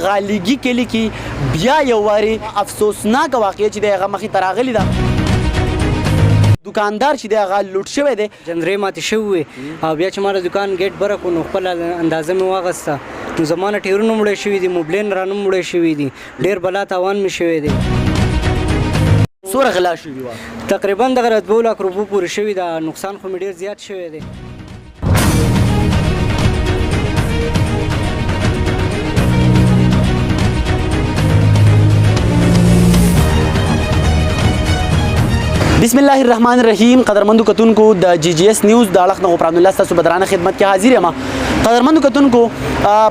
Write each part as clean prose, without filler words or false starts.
غالیګي کلی کې بیا یو واري افسوسناک واقعه چې د هغه مخې ته راغلې ده. دکاندار چې د هغه لوټ شوی دی، جنرې ماتې شوي وې او بیا چې ما د دکان ګیټ بره کړو نو خپله اندازه مې واخیسته نو زما نه ټیرونه مړی شوي دي، موبلین رانه مړی شوي دي، ډېر بلا تاوان مې شوی دی. څومره غلا شوي وه؟ تقریبا دغه 2 لک روپو پورې شوي ده، نقصان خو مې ډېر زیات شوی دی. بسم الله الرحمن الرحیم. قدرمندو کتونکو د جی جی اس نیوز د اړخ نه غفران الله ستاسو بدرانه خدمت کې حاضر یم. قدرمندو کتونکو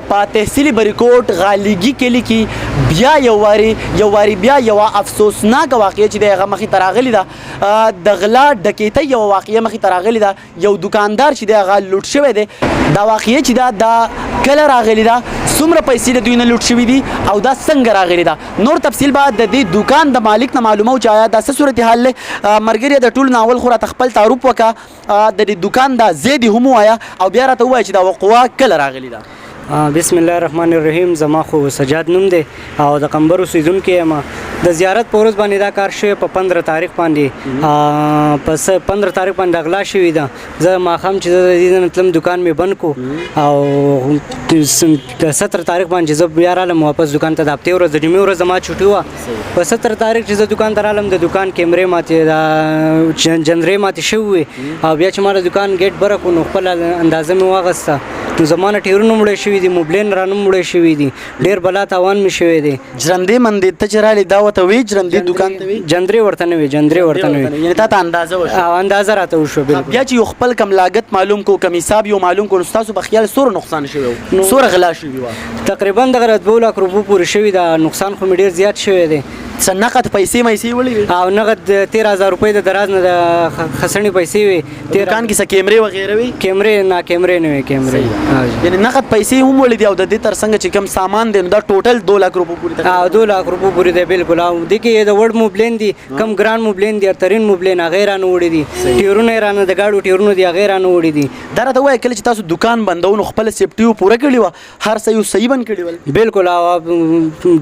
په تحصیلي بریکوټ غالیګي کلی کې بیا یو واري بیا یو افسوسناک واقعه چې د هغه مخې ته راغلې ده. د غلا ډکیتۍ یو واقعه مخې ته راغلې ده. یو دکاندار چې د هغه لوټ شوی دی، دا واقعه چې دا کله راغلې ده، څومره پیسې د دوی نه لوټ شوي دي او دا څنګه راغلې ده، نور تفصیل به د دې دکان د مالک نه معلومو چې آیا دا څه صورتحال دی. مرګري د ټول ناول خو راته خپل تعارف وکړه، د دې دکان دا ځای دې هم ووایه او بیا راته ووایه چې دا وقوعه کله راغلې ده. بسم الله الرحمن الرحیم. زما خو سجاد نوم دی او د قمبر اوسیدونکی یم. د زیارت په ورځ باندې دا کار شوی په 15 تاریخ باندې، په 15 تاریخ باندې غلا شوې ده. زه ماښام چې زه د دې نه تلم دکان مې بند کړو او د 17 تاریخ باندې چې زه بیا رالم واپس دکان ته، د هفتې ورځ د جمعې ورځ زما چھوټي وه. په 17 تاریخ چې زه دکان ته رالم د دکان کیمرې ماتې جنرې ماتې شوي وې او بیا چې ما د دکان ګیټ بره کړو نو خپله اندازه مې واخیسته نو زما نه ټیرونه مړی شوي دي، موبلین رانه مړی شوي دي، ډېر بلا تاوان مې شوی دی. جرندې مندې ته چې رالې دا ورته وی جرندې دکان ته وی؟ جندرې ورته نه وي، جندرې ورته نه وي، یعنې تا ته اندازه وشوه؟ او اندازه راته وشوه. بیا چې یو خپل کم لاګت معلوم کو، کم حساب یو معلوم کو، نو ستاسو په خیال څومره نقصان شوی و؟ څومره غلا شوي وه؟ تقریبا دغه 2 لک روپو پورې شوي ده، نقصان خو مې ډېر زیات شوی دی. څه نقد پیسې میسې وړې وې؟ او نقد 13000 روپۍ د دراز نه د خسنې پیسې وې. دکان کې څه کیمرې وغیره وې؟ کیمرې نه، کیمرې نه وې، کیمرې. یعنې نقد پیسې هم وړې دي او د دې تر څنګ چې کوم سامان دی نو دا ټوټل 2 لک روپو پورې دی. 2 لک روپو پورې دی بالکل. او دې کې د وړ موبلین دي، کم ګران موبلین دي، ترین موبلین هغه یې رانه وړي دي، ټیرونه یې رانه د ګاډو ټیرونه دي هغه یې رانه وړي دي. دا راته ووایه کله چې تاسو دکان بندو نو خپله سیفټي پوره کړې وه، هر څه یو صحیح بند کړي ول؟ بالکل. او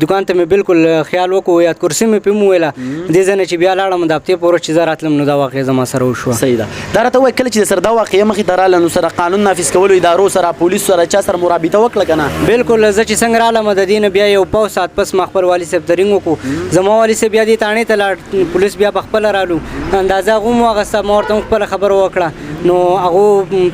دکان ته مې بالکل خیال وکړو، یا کرسي مې پې مو ویله دې ځای نه چې بیا لاړم د هفتې په ورځ چې زه راتلم نو دا واقعه زما سره وشوه. صحیح ده. دا راته ووایه کله چې د سره دا واقعه مخې ته راغله نو سره قانون نافظ کولو ادارو سره، پولیسو سره، چا سره مرابطه وکړه که نه؟ بالکل. زه چې څنګه رالم د دې نه بیا یو پاو ساعت پس ما خپل والي صاحب ته رینګ وکړو. زما والي صاحب بیا دې تاڼې ته لاړ، پولیس بیا پخپله رالو، اندازه هغه مو واخیسته، ما ورته خپله خبره وکړه نو هغو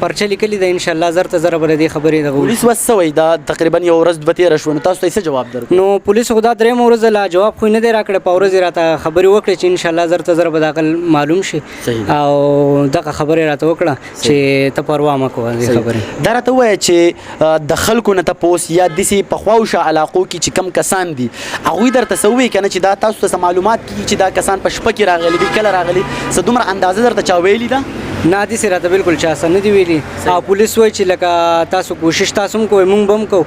پرچه لیکلې ده. انشاءالله زر ته زره به د دې خبرې دغه پولیس اوس څه وایي؟ دا تقریبا یو ورځ دوه تېره شوه نو تاسو ته یې څه جواب درکړو؟ نو پولیسو خو دا درېیمه ورځ لا جواب خو یې نه دی راکړی، په ورځ یې راته خبرې وکړې چې انشاءالله زر ته زره به دا معلوم شي او دغه خبرې راته وکړه چې ته پروا مه کوه دې خبرې. دا راته ووایه چې د خلکو نه تپوس یا داسې پخواوشه علاقو کې چې کم کسان دي هغوی درته څه ووایي که نه چې دا تاسو ته څه معلومات کېږي چې دا کسان په شپه کې راغلي دي، کله راغلي، څه دومره اندازه درته چا ویلي ده؟ نه داسې راته بالکل چا څه نه دي ویلي. او پولیس وایي چې لکه تاسو کوشش تاسو هم کوئ مونږ به هم کوو.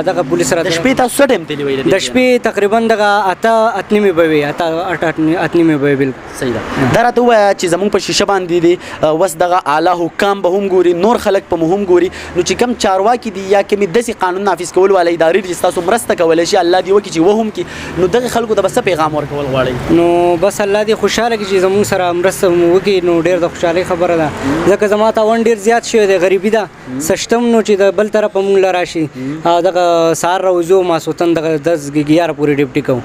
دغه پولیس راته د شپې تاسو څه ټایم تللي وی؟ د شپې تقریبا دغه 8:30 به وي، 8:30 به وي. بالکل صحیح ده. دا راته ووایه چې زموږ په شیشه باندې دي اوس دغه اعلی حکام به هم ګوري، نور خلک په مو هم ګوري، نو چې کم چارواکي دي یا کومې داسې قانون نافظ کول والا ادارې دي چې تاسو مرسته کولی شي، الله دې وکړي چې وهم کړي، نو دغه خلکو ته به څه پیغام ورکول غواړئ؟ نو بس الله دې خوشحاله کړي چې زموږ سره مرسته وکړي، نو ډېر د خوشحالۍ خبره ده. ځکه زما تاوان ډېر زیات شوی دی، غریبي ده، سشتم نو چې د بل طرفه مونږ له راشي دغه سهار راوځو ماسوتن دغه 10-11 پورې ډیوټي کوو،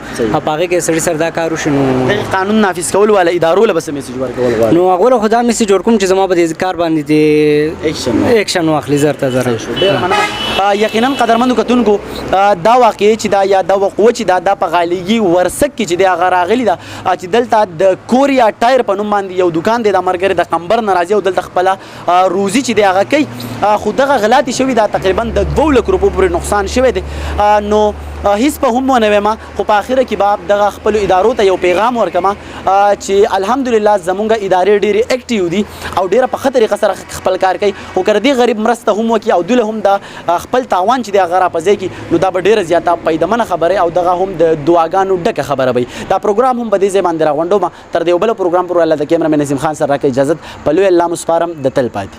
په هغې کې سړي سر دا کار وشي. نو قانون نافظ کول والا ادارو له به څه میسج ورکول غواړئ؟ نو هغو له خو دا میسج ورکوم چې زما په دې کار باندې دې ایکشن واخلي زر ته زره. یقینا قدرمندو کتونکو دا واقعه چې دا یا دا وقوعه چې دا په غالیګي ورسک کې چې د هغه راغلي ده چې دلته د کوریا ټایر په نوم باندې یو دکان دی، د مرګري د قمبر نه راځي او دلته خپله روزي چې دی هغه کوي، خو دغه غلاتې شوي دا تقریبا د 2 لک روپو پورې نقصان شوی دی. نو هیڅ په هم ونه ویمه، خو په اخره کې به دغه خپلو ادارو ته یو پیغام ورکمه چې الحمدلله زمونږ ادارې ډېرې اکټیو دي او ډېره په ښه طریقه سره خپل کار کوي، خو که د دې غریب مرسته هم وکړي او دوی له هم د خپل تاوان چې دی هغه راپه ځای کړي نو دا به ډېره زیاته پیدمنه خبره او دغه هم د دعاګانو ډکه خبره وي. دا پروګرام هم په دې ځای باندې راغونډوم. تر دې یو بله پروګرام پورې الله د کیمرامین نظیم خان سره راکړه اجازت. په لوی الله مو سپارم، د تل پاتې.